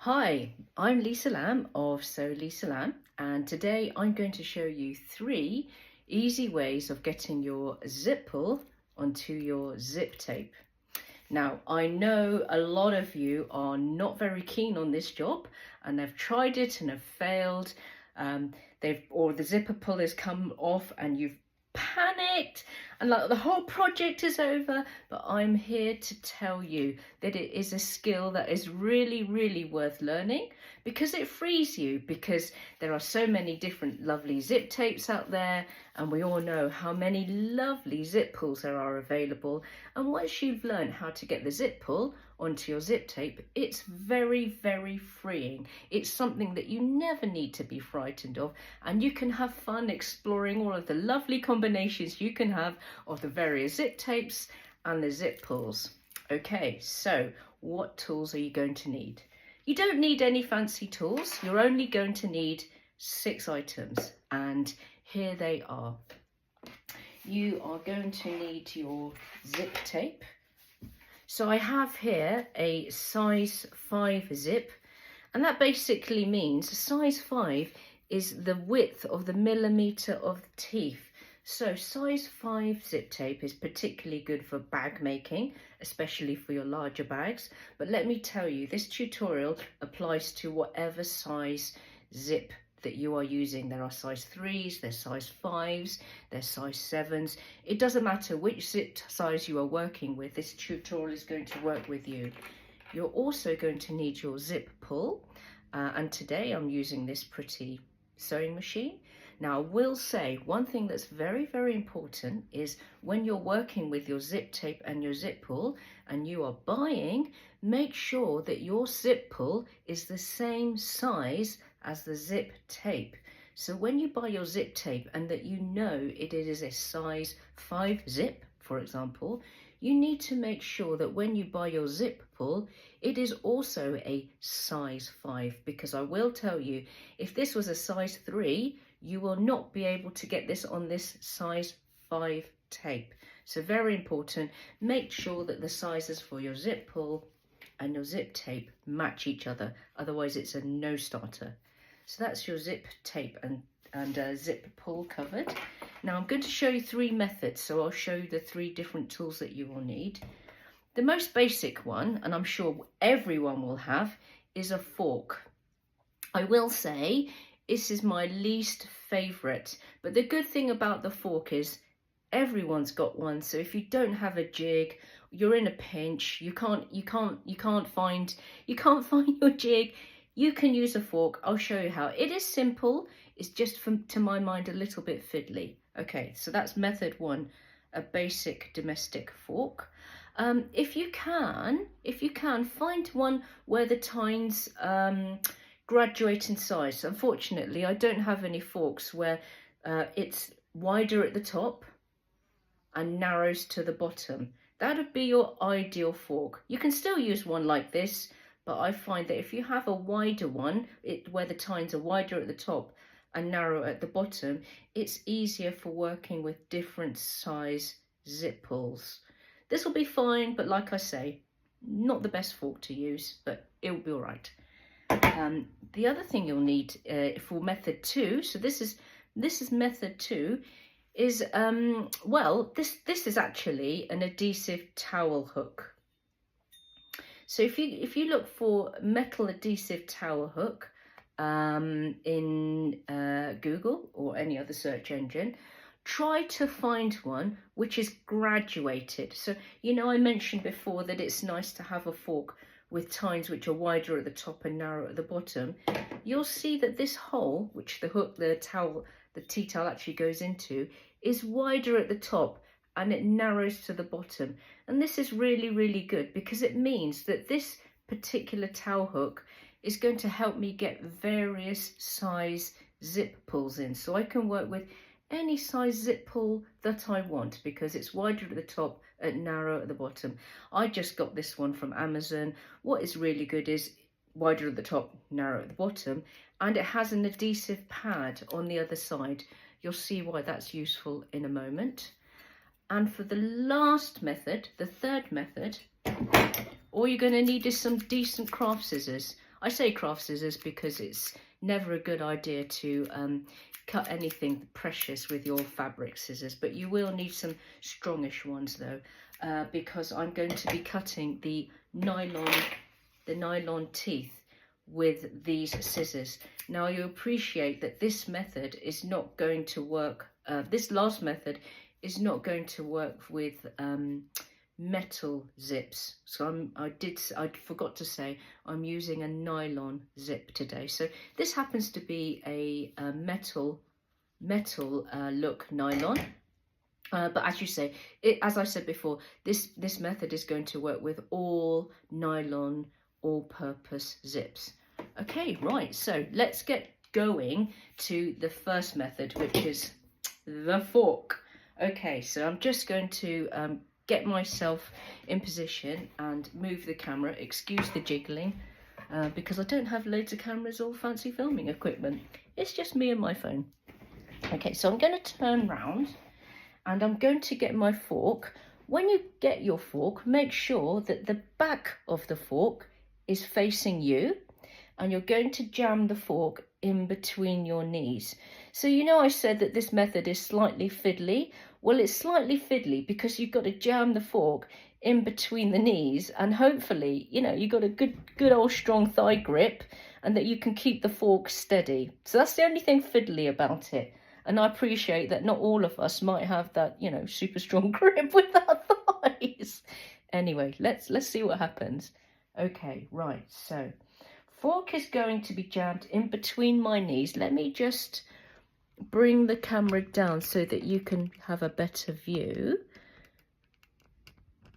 Hi, I'm Lisa Lam of Lisa Lam, and today I'm going to show you 3 easy ways of getting your zip pull onto your zip tape. Now, I know a lot of you are not very keen on this job and they've tried it and have failed. Or the zipper pull has come off and you've panicked and like the whole project is over, but I'm here to tell you that it is a skill that is really worth learning because it frees you, because there are so many different lovely zip tapes out there and we all know how many lovely zip pulls there are available. And once you've learned how to get the zip pull onto your zip tape, it's very freeing. It's something that you never need to be frightened of, and you can have fun exploring all of the lovely combinations you can have of the various zip tapes and the zip pulls. Okay, so what tools are you going to need? You don't need any fancy tools. You're only going to need 6 items, and here they are. You are going to need your zip tape. So I have here a size 5 zip, and that basically means size 5 is the width of the millimetre of the teeth. So size 5 zip tape is particularly good for bag making, especially for your larger bags. But let me tell you, this tutorial applies to whatever size zip that you are using. There are size 3s, there's size 5s, there's size 7s. It doesn't matter which zip size you are working with, this tutorial is going to work with you. You're also going to need your zip pull, and today I'm using this pretty sewing machine. Now I will say one thing that's very important is when you're working with your zip tape and your zip pull and you are buying, make sure that your zip pull is the same size as the zip tape. So when you buy your zip tape and that you know it is a size 5 zip, for example, you need to make sure that when you buy your zip pull, it is also a size 5, because I will tell you, if this was a size 3, you will not be able to get this on this size 5 tape. So very important, make sure that the sizes for your zip pull and your zip tape match each other, otherwise it's a no starter. So that's your zip tape and zip pull covered. Now I'm going to show you 3 methods, so I'll show you the 3 different tools that you will need. The most basic one, and I'm sure everyone will have, is a fork. I will say this is my least favourite, but the good thing about the fork is everyone's got one. So if you don't have a jig, you're in a pinch, you can't find your jig, you can use a fork. I'll show you how. It is simple, it's just to my mind a little bit fiddly. Okay, so that's method 1, a basic domestic fork. If you can find one where the tines graduate in size. Unfortunately, I don't have any forks where it's wider at the top and narrows to the bottom. That would be your ideal fork. You can still use one like this, but I find that if you have a wider one, where the tines are wider at the top and narrow at the bottom, it's easier for working with different size zip pulls. This will be fine, but like I say, not the best fork to use, but it'll be all right. The other thing you'll need for method 2, so this is method 2, is this is actually an adhesive towel hook. So if you look for metal adhesive towel hook in Google or any other search engine, try to find one which is graduated. So you know, I mentioned before that it's nice to have a fork with tines which are wider at the top and narrow at the bottom. You'll see that this hole, which the tea towel actually goes into, is wider at the top and it narrows to the bottom. And this is really good, because it means that this particular towel hook is going to help me get various size zip pulls in. So I can work with any size zip pull that I want, because it's wider at the top and narrow at the bottom. I just got this one from Amazon. What is really good is wider at the top, narrow at the bottom, and it has an adhesive pad on the other side. You'll see why that's useful in a moment. And for the last method, the 3rd method, all you're going to need is some decent craft scissors. I say craft scissors because it's never a good idea to cut anything precious with your fabric scissors, but you will need some strongish ones though, because I'm going to be cutting the nylon teeth with these scissors. Now you appreciate that this method is not going to work, this last method is not going to work with metal zips. So I forgot to say I'm using a nylon zip today. So this happens to be a metal look nylon. But as you say, as I said before, this method is going to work with all nylon all-purpose zips. Okay, right, so let's get going to the first method, which is the fork. Okay, so I'm just going to get myself in position and move the camera. Excuse the jiggling, because I don't have loads of cameras or fancy filming equipment. It's just me and my phone. Okay, so I'm going to turn round and I'm going to get my fork. When you get your fork, make sure that the back of the fork is facing you, and you're going to jam the fork in between your knees. So you know I said that this method is slightly fiddly. Well, it's slightly fiddly because you've got to jam the fork in between the knees, and hopefully, you know, you've got a good old strong thigh grip and that you can keep the fork steady. So that's the only thing fiddly about it. And I appreciate that not all of us might have that, you know, super strong grip with our thighs. Anyway, let's see what happens. Okay, right, so fork is going to be jammed in between my knees. Let me just bring the camera down so that you can have a better view.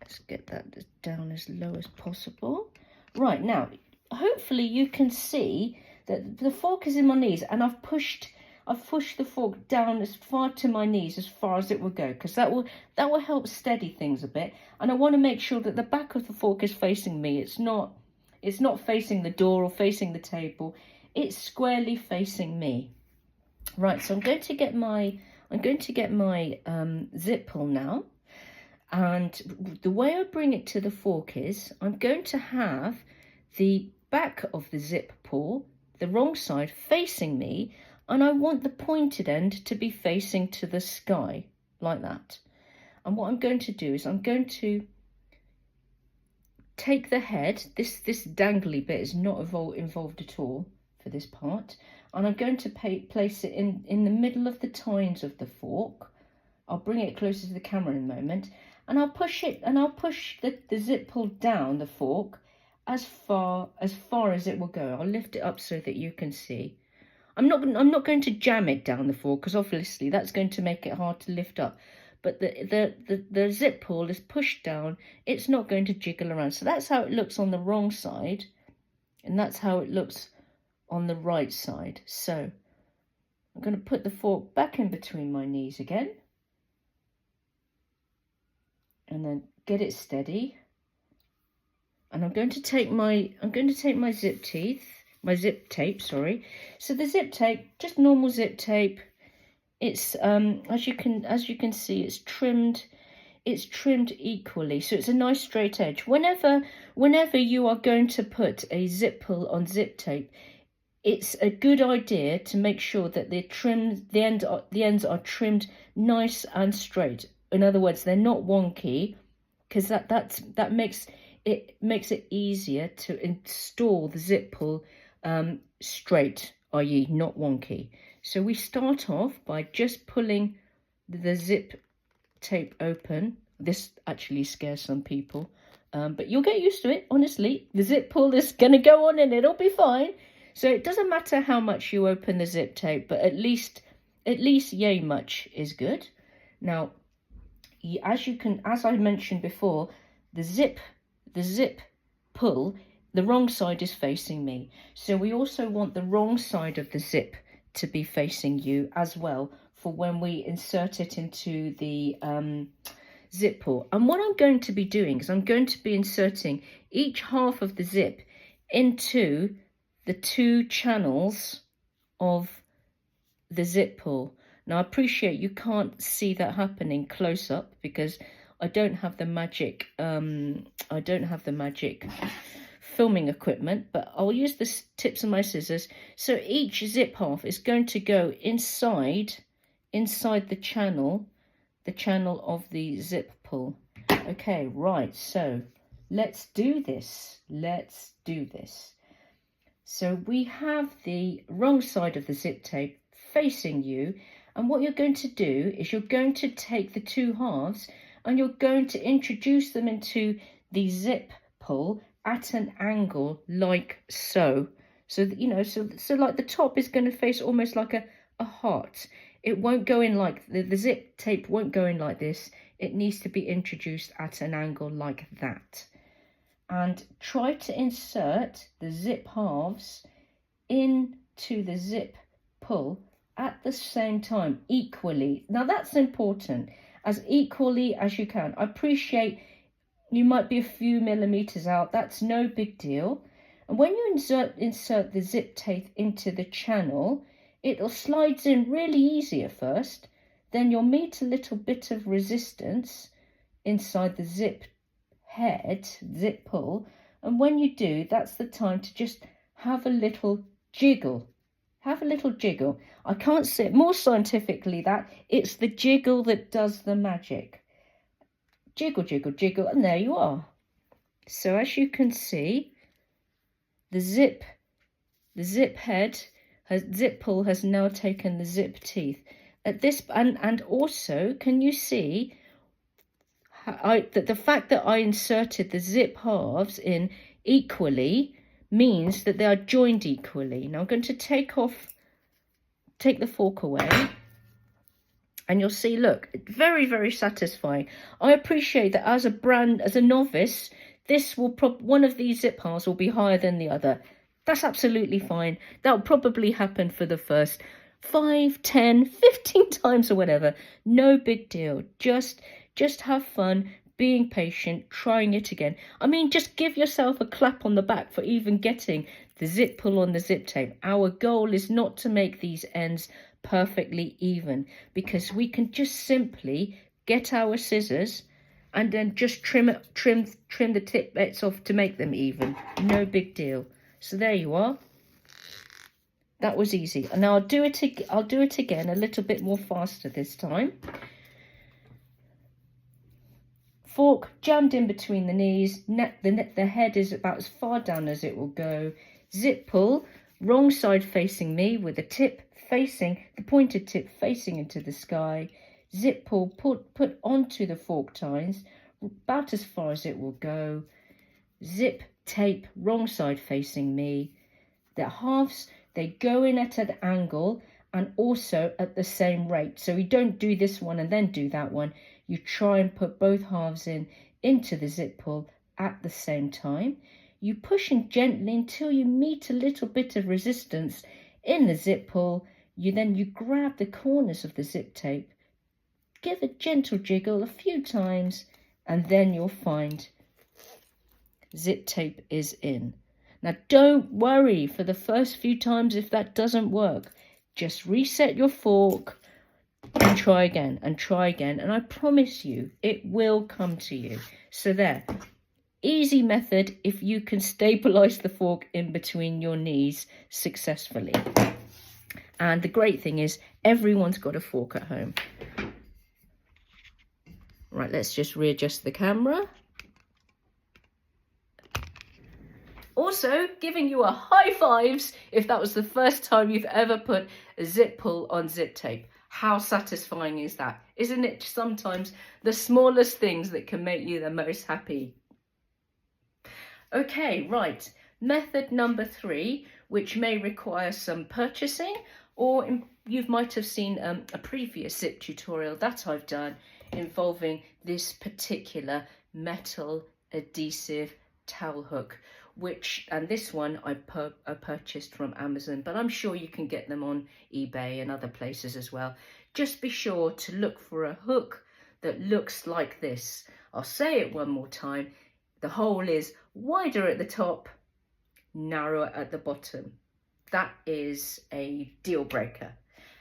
Let's get that down as low as possible. Right, now, hopefully you can see that the fork is in my knees, and I've pushed the fork down as far to my knees as far as it will go, because that will help steady things a bit. And I want to make sure that the back of the fork is facing me. It's not facing the door or facing the table. It's squarely facing me. Right, so I'm going to get my zip pull now, and the way I bring it to the fork is I'm going to have the back of the zip pull, the wrong side, facing me, and I want the pointed end to be facing to the sky like that. And what I'm going to do is I'm going to take the head, this dangly bit is not involved at all for this part, and I'm going to place it in the middle of the tines of the fork. I'll bring it closer to the camera in a moment, and I'll push the zip pull down the fork as far as it will go. I'll lift it up so that you can see. I'm not going to jam it down the fork, because obviously that's going to make it hard to lift up. But the zip pull is pushed down. It's not going to jiggle around. So that's how it looks on the wrong side, and that's how it looks on the right side. So I'm going to put the fork back in between my knees again, and then get it steady. And I'm going to take my zip tape, sorry. So the zip tape, just normal zip tape. It's as you can see, it's trimmed equally, so it's a nice straight edge. Whenever you are going to put a zip pull on zip tape, it's a good idea to make sure that the ends are trimmed nice and straight. In other words, they're not wonky, because that makes it easier to install the zip pull straight, i.e. not wonky. So we start off by just pulling the zip tape open. This actually scares some people, but you'll get used to it, honestly. The zip pull is going to go on and it'll be fine. So it doesn't matter how much you open the zip tape, but at least yay much is good. Now, as I mentioned before, the zip pull, the wrong side is facing me. So we also want the wrong side of the zip to be facing you as well, for when we insert it into the zip pull. And what I'm going to be doing is I'm going to be inserting each half of the zip into the two channels of the zip pull. Now I appreciate you can't see that happening close up, because I don't have the magic filming equipment, but I'll use the tips of my scissors. So each zip half is going to go inside the channel of the zip pull. Okay, right, so let's do this. So we have the wrong side of the zip tape facing you, and what you're going to do is you're going to take the two halves and you're going to introduce them into the zip pull at an angle like so. So that, you know, so like the top is going to face almost like a heart. It won't go in like, the zip tape won't go in like this. It needs to be introduced at an angle like that. And try to insert the zip halves into the zip pull at the same time, equally. Now that's important, as equally as you can. I appreciate you might be a few millimeters out, that's no big deal. And when you insert the zip tape into the channel, it'll slides in really easy at first, then you'll meet a little bit of resistance inside the zip pull, and when you do, that's the time to just have a little jiggle. I can't say it more scientifically, that it's the jiggle that does the magic. Jiggle, jiggle, jiggle, and there you are. So as you can see, the zip pull has now taken the zip teeth at this, and also, can you see that the fact that I inserted the zip halves in equally means that they are joined equally. Now I'm going to take the fork away, and you'll see, look, very, very satisfying. I appreciate that as a novice, this will one of these zip halves will be higher than the other. That's absolutely fine. That'll probably happen for the first 5, 10, 15 times or whatever. No big deal. Just have fun, being patient, trying it again. I mean, just give yourself a clap on the back for even getting the zip pull on the zip tape. Our goal is not to make these ends perfectly even, because we can just simply get our scissors and then just trim the tip bits off to make them even. No big deal. So there you are. That was easy. And now I'll do it again a little bit more faster this time. Fork jammed in between the knees. The head is about as far down as it will go. Zip pull, wrong side facing me, with the pointed tip facing into the sky. Zip pull, put onto the fork tines, about as far as it will go. Zip tape, wrong side facing me. The halves, they go in at an angle and also at the same rate. So we don't do this one and then do that one. You try and put both halves into the zip pull at the same time. You push in gently until you meet a little bit of resistance in the zip pull. You grab the corners of the zip tape, give a gentle jiggle a few times, and then you'll find zip tape is in. Now don't worry for the first few times if that doesn't work. Just reset your fork and try again, and I promise you it will come to you. So there, easy method if you can stabilize the fork in between your knees successfully. And the great thing is everyone's got a fork at home. Right, let's just readjust the camera. Also, giving you a high fives if that was the first time you've ever put a zip pull on zip tape. How satisfying is that? Isn't it sometimes the smallest things that can make you the most happy? Okay, right. Method number 3, which may require some purchasing, or you might have seen a previous zip tutorial that I've done involving this particular metal adhesive towel hook, and this one I purchased from Amazon, but I'm sure you can get them on eBay and other places as well. Just be sure to look for a hook that looks like this. I'll say it one more time. The hole is wider at the top, narrower at the bottom. That is a deal breaker.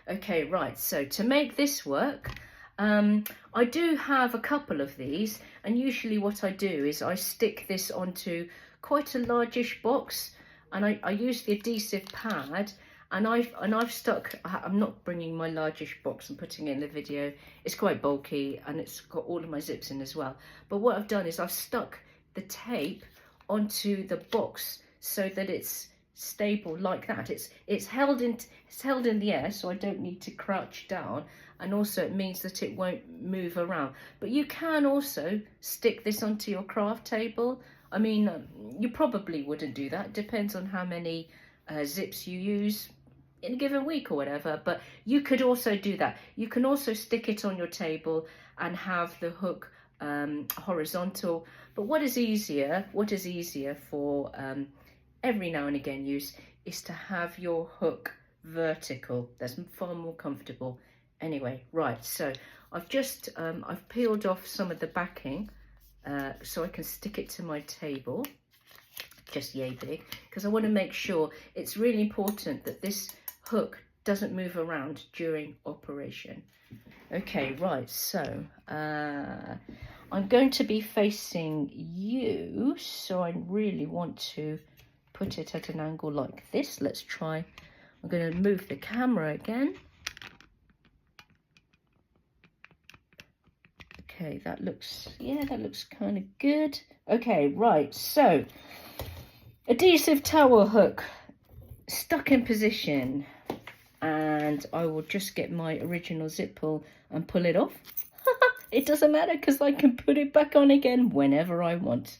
Okay, right, so to make this work, I do have a couple of these, and usually what I do is I stick this onto quite a largish box, and I used the adhesive pad, and I've stuck. I'm not bringing my largish box and putting it in the video. It's quite bulky, and it's got all of my zips in as well. But what I've done is I've stuck the tape onto the box so that it's stable like that. It's held in the air, so I don't need to crouch down, and also it means that it won't move around. But you can also stick this onto your craft table. I mean, you probably wouldn't do that. It depends on how many zips you use in a given week or whatever, but you could also do that. You can also stick it on your table and have the hook horizontal. But what is easier for every now and again use is to have your hook vertical. That's far more comfortable. Anyway, right, so I've just I've peeled off some of the backing so I can stick it to my table, just yay big, because I want to make sure. It's really important that this hook doesn't move around during operation. Okay, right, so I'm going to be facing you, so I really want to put it at an angle like this. Let's try. I'm going to move the camera again. Okay, that looks kind of good. Okay, right, so adhesive towel hook stuck in position, and I will just get my original zip pull and pull it off. It doesn't matter because I can put it back on again whenever I want.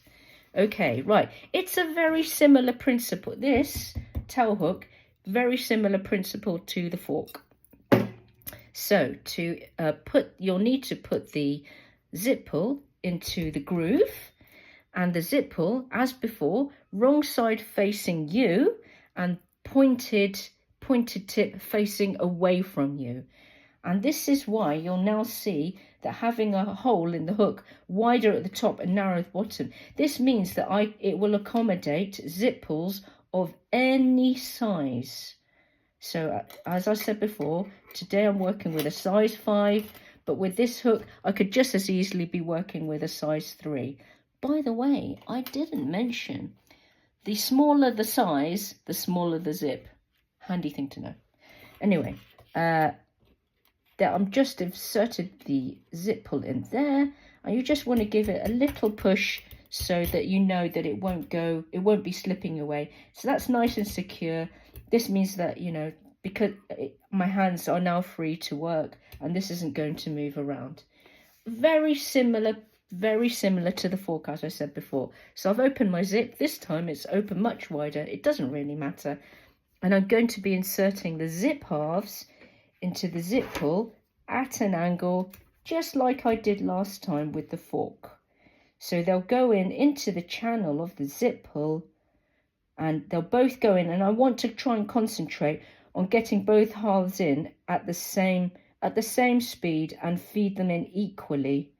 Okay, right, it's a very similar principle. This towel hook, very similar principle to the fork. So to you'll need to put the zip pull into the groove, and the zip pull, as before, wrong side facing you and pointed tip facing away from you. And this is why you'll now see that having a hole in the hook wider at the top and narrow at the bottom, this means that it will accommodate zip pulls of any size. So as I said before, today I'm working with a size 5, but with this hook I could just as easily be working with a size 3. By the way, I didn't mention, the smaller the size, the smaller the zip. Handy thing to know. Anyway, I'm just inserted the zip pull in there, and you just want to give it a little push so that you know that it won't be slipping away. So that's nice and secure. This means that, you know, because my hands are now free to work and this isn't going to move around. Very similar to the fork, as I said before. So I've opened my zip. This time it's open much wider. It doesn't really matter. And I'm going to be inserting the zip halves into the zip pull at an angle, just like I did last time with the fork. So they'll go into the channel of the zip pull, and they'll both go in, and I want to try and concentrate on getting both halves in at the same speed and feed them in equally.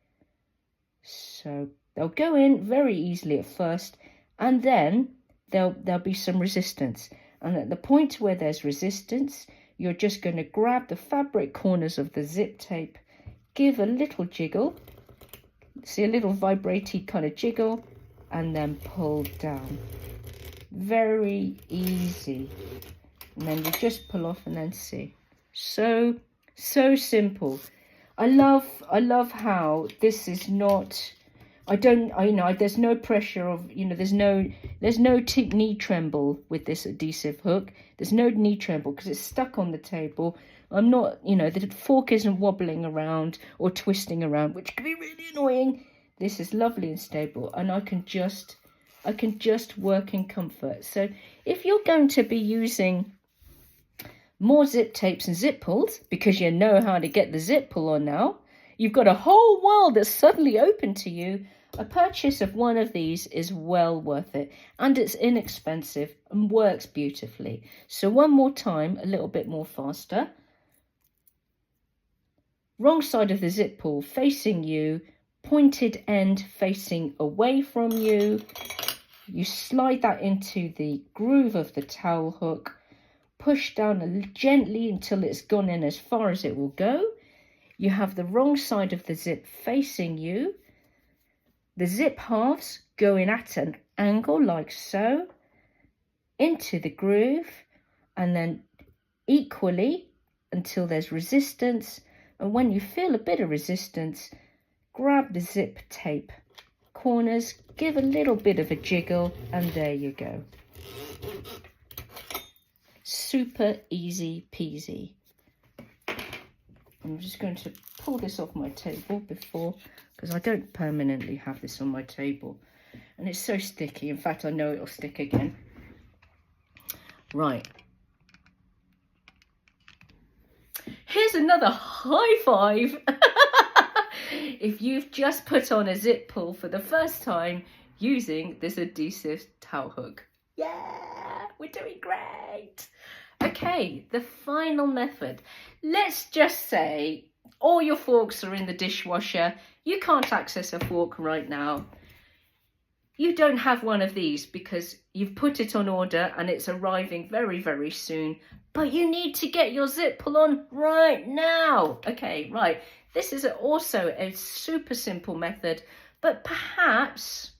So they'll go in very easily at first, and then there'll be some resistance. And at the point where there's resistance, you're just going to grab the fabric corners of the zip tape, give a little jiggle, see a little vibraty kind of jiggle, and then pull down. Very easy. And then you just pull off and then see. So simple. I love how this is not, there's no pressure of, there's no knee tremble with this adhesive hook. There's no knee tremble because it's stuck on the table. I'm not, the fork isn't wobbling around or twisting around, which can be really annoying. This is lovely and stable, and I can just work in comfort. So if you're going to be using more zip tapes and zip pulls, because you know how to get the zip pull on now, you've got a whole world that's suddenly open to you. A purchase of one of these is well worth it, and it's inexpensive and works beautifully. So one more time, a little bit more faster. Wrong side of the zip pull facing you, pointed end facing away from you. You slide that into the groove of the towel hook, push down gently until it's gone in as far as it will go. You have the wrong side of the zip facing you. The zip halves going at an angle like so, into the groove, and then equally until there's resistance. And when you feel a bit of resistance, grab the zip tape corners, give a little bit of a jiggle, and there you go. Super easy peasy. I'm just going to pull this off my table before, because I don't permanently have this on my table. And it's so sticky. In fact, I know it'll stick again. Right. Here's another high five. If you've just put on a zip pull for the first time using this adhesive towel hook. Yeah, we're doing great. Okay, the final method. Let's just say all your forks are in the dishwasher. You can't access a fork right now. You don't have one of these because you've put it on order and it's arriving very, very soon. But you need to get your zip pull on right now. Okay, right. This is also a super simple method, but perhaps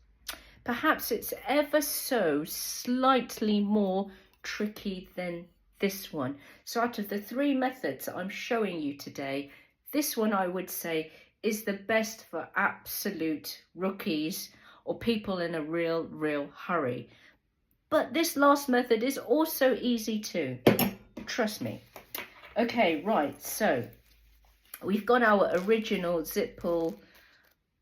it's ever so slightly more tricky than this one. So out of the 3 methods I'm showing you today, this one I would say is the best for absolute rookies or people in a real hurry. But this last method is also easy too. Trust me. Okay, right, so we've got our original zip pull,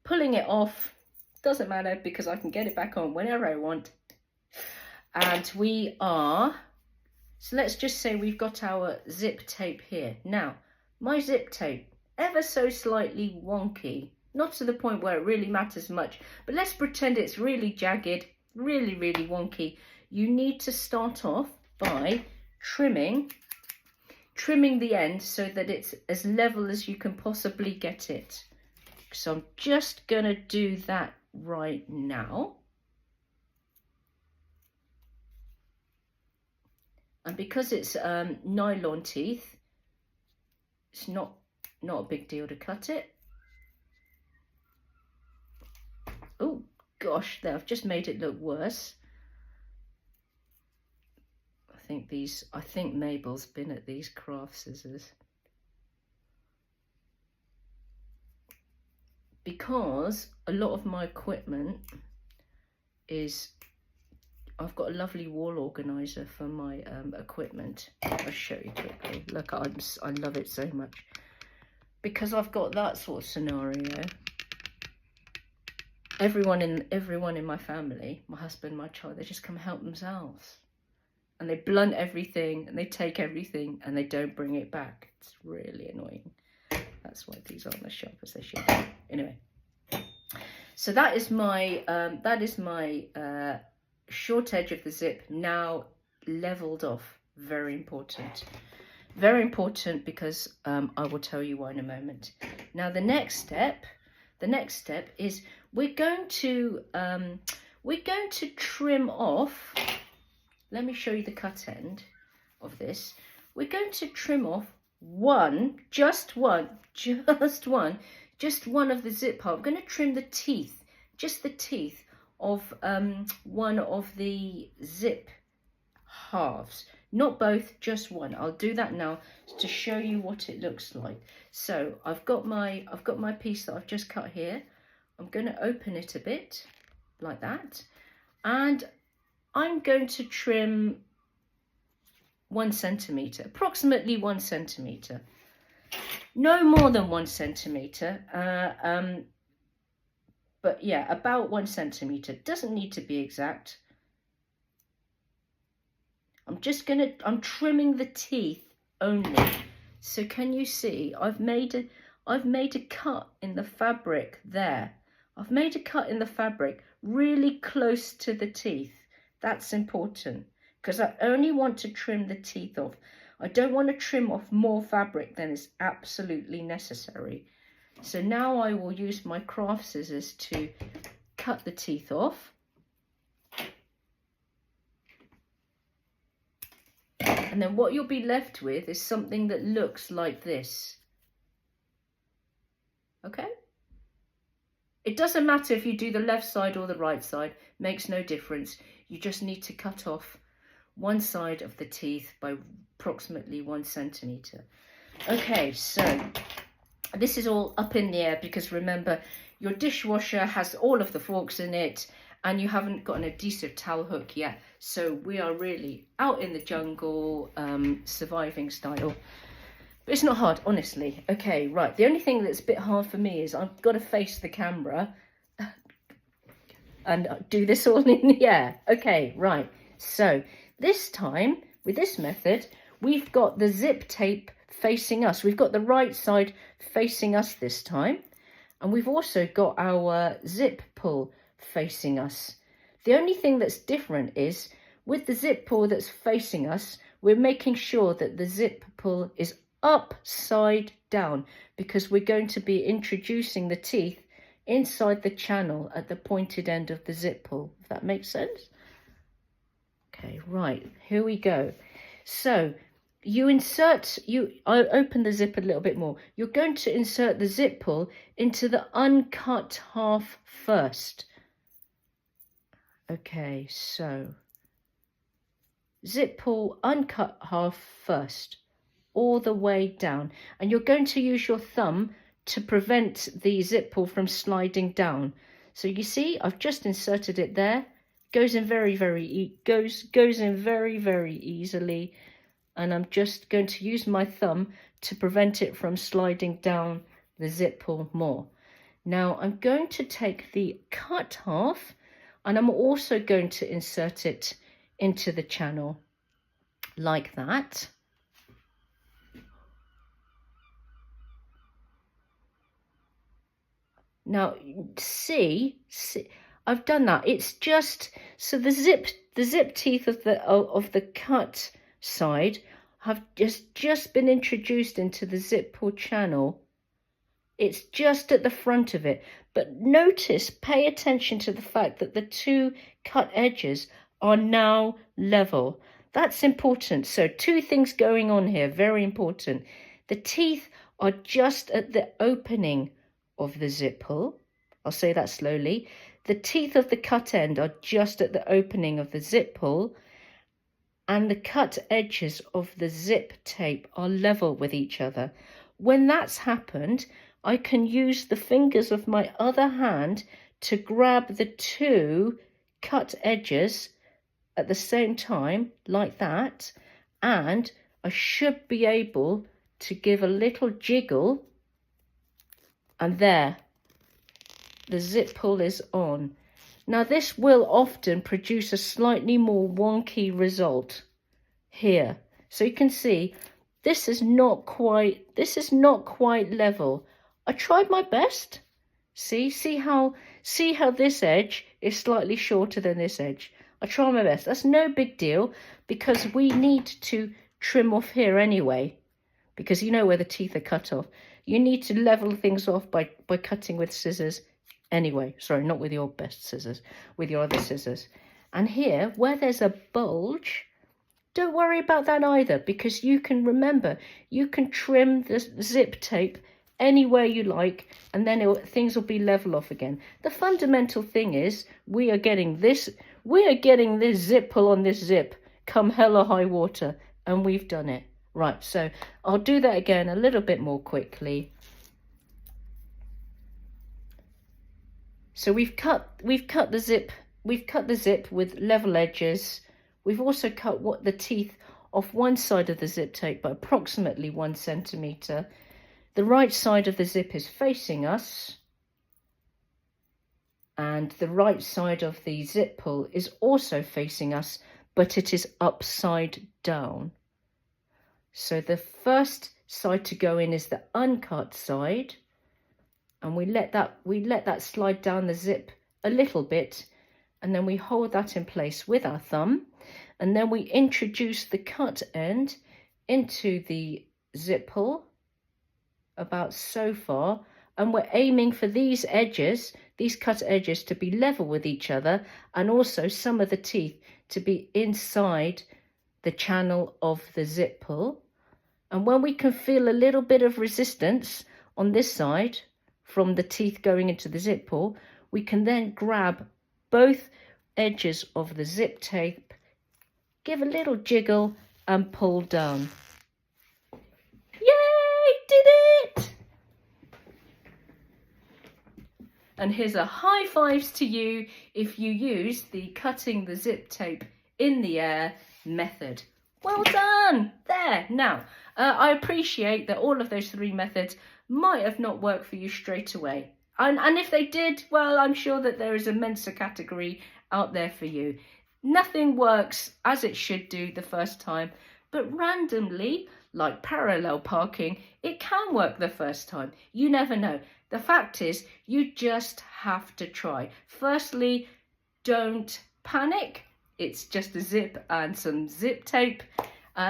pulling it off, doesn't matter because I can get it back on whenever I want. And we are, so let's just say we've got our zip tape here. Now, my zip tape, ever so slightly wonky, not to the point where it really matters much, but let's pretend it's really jagged, really wonky. You need to start off by trimming the end so that it's as level as you can possibly get it. So I'm just gonna do that right now. And because it's nylon teeth, it's not a big deal to cut it. Oh gosh, there, I've just made it look worse. I think Mabel's been at these craft scissors. Because a lot of my equipment is, I've got a lovely wall organizer for my equipment. I'll show you quickly. Look, I love it so much. Because I've got that sort of scenario. Everyone in my family, my husband, my child, they just come help themselves. And they blunt everything and they take everything and they don't bring it back. It's really annoying. That's why these aren't as sharp as they should be. Anyway, so that is my short edge of the zip now leveled off. Very important because I will tell you why in a moment. Now the next step is we're going to trim off. Let me show you the cut end of this. We're going to trim off just one of the zip part. I'm going to trim the teeth, just the teeth of one of the zip halves. Not both, just one. I'll do that now to show you what it looks like. So I've got my piece that I've just cut here. I'm going to open it a bit like that, and I'm going to trim 1 centimetre, approximately 1 centimetre, no more than 1 centimetre, but yeah, about 1 centimetre, doesn't need to be exact. I'm trimming the teeth only. So can you see, I've made a cut in the fabric there. I've made a cut in the fabric really close to the teeth. That's important because I only want to trim the teeth off. I don't want to trim off more fabric than is absolutely necessary. So now I will use my craft scissors to cut the teeth off. And then what you'll be left with is something that looks like this. Okay? It doesn't matter if you do the left side or the right side, makes no difference. You just need to cut off one side of the teeth by approximately 1 centimetre. Okay, so this is all up in the air because remember, your dishwasher has all of the forks in it and you haven't got an adhesive towel hook yet. So we are really out in the jungle, surviving style. But it's not hard, honestly. Okay, right. The only thing that's a bit hard for me is I've got to face the camera and do this all in the air. Okay, right. So this time, with this method, we've got the zip tape facing us. We've got the right side facing us this time. And we've also got our zip pull facing us. The only thing that's different is with the zip pull that's facing us, we're making sure that the zip pull is upside down because we're going to be introducing the teeth inside the channel at the pointed end of the zip pull, if that makes sense. Okay, right, here we go. So I open the zip a little bit more. You're going to insert the zip pull into the uncut half first. Okay, so zip pull uncut half first, all the way down. And you're going to use your thumb to prevent the zip pull from sliding down. So you see, I've just inserted it there. Goes in very easily. And I'm just going to use my thumb to prevent it from sliding down the zip pull more. Now I'm going to take the cut half and I'm also going to insert it into the channel like that. Now see, I've done that. It's just so the zip teeth of the cut side have just been introduced into the zip pull channel. It's just at the front of it, but notice, pay attention to the fact that the two cut edges are now level. That's important. So two things going on here, very important. The teeth are just at the opening of the zip pull. I'll say that slowly. The teeth of the cut end are just at the opening of the zip pull, and the cut edges of the zip tape are level with each other. When that's happened, I can use the fingers of my other hand to grab the two cut edges at the same time, like that, and I should be able to give a little jiggle, and there, the zip pull is on. Now this will often produce a slightly more wonky result here. So you can see this is not quite level. I tried my best. See how this edge is slightly shorter than this edge. I tried my best. That's no big deal because we need to trim off here anyway, because you know where the teeth are cut off. You need to level things off by cutting with scissors anyway. Sorry, not with your best scissors, with your other scissors. And here, where there's a bulge, don't worry about that either, because you can trim the zip tape anywhere you like, and then things will be level off again. The fundamental thing is we are getting this zip pull on this zip come hell or high water, and we've done it. Right, so I'll do that again a little bit more quickly. So we've cut the zip with level edges. We've also cut the teeth off one side of the zip tape by approximately 1 centimetre. The right side of the zip is facing us, and the right side of the zip pull is also facing us, but it is upside down. So the first side to go in is the uncut side, and we let that slide down the zip a little bit, and then we hold that in place with our thumb, and then we introduce the cut end into the zip pull about so far, and we're aiming for these cut edges to be level with each other, and also some of the teeth to be inside the channel of the zip pull. And when we can feel a little bit of resistance on this side from the teeth going into the zip pull, we can then grab both edges of the zip tape, give a little jiggle and pull down. Yay, did it! And here's a high fives to you if you use the cutting the zip tape in the air method. Well done! There. Now, I appreciate that all of those 3 methods might have not worked for you straight away. And if they did, well, I'm sure that there is a Mensa category out there for you. Nothing works as it should do the first time, but randomly, like parallel parking, it can work the first time. You never know. The fact is, you just have to try. Firstly, don't panic. It's just a zip and some zip tape.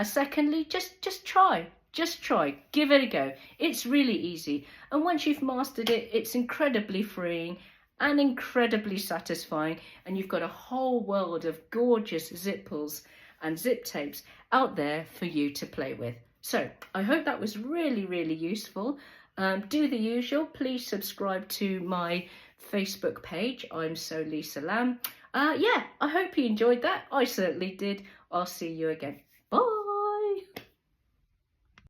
Secondly, just try. Just try. Give it a go. It's really easy. And once you've mastered it, it's incredibly freeing and incredibly satisfying. And you've got a whole world of gorgeous zip pulls and zip tapes out there for you to play with. So I hope that was really, really useful. Do the usual. Please subscribe to my Facebook page. I'm So Lisa Lam. Yeah, I hope you enjoyed that. I certainly did. I'll see you again. Bye.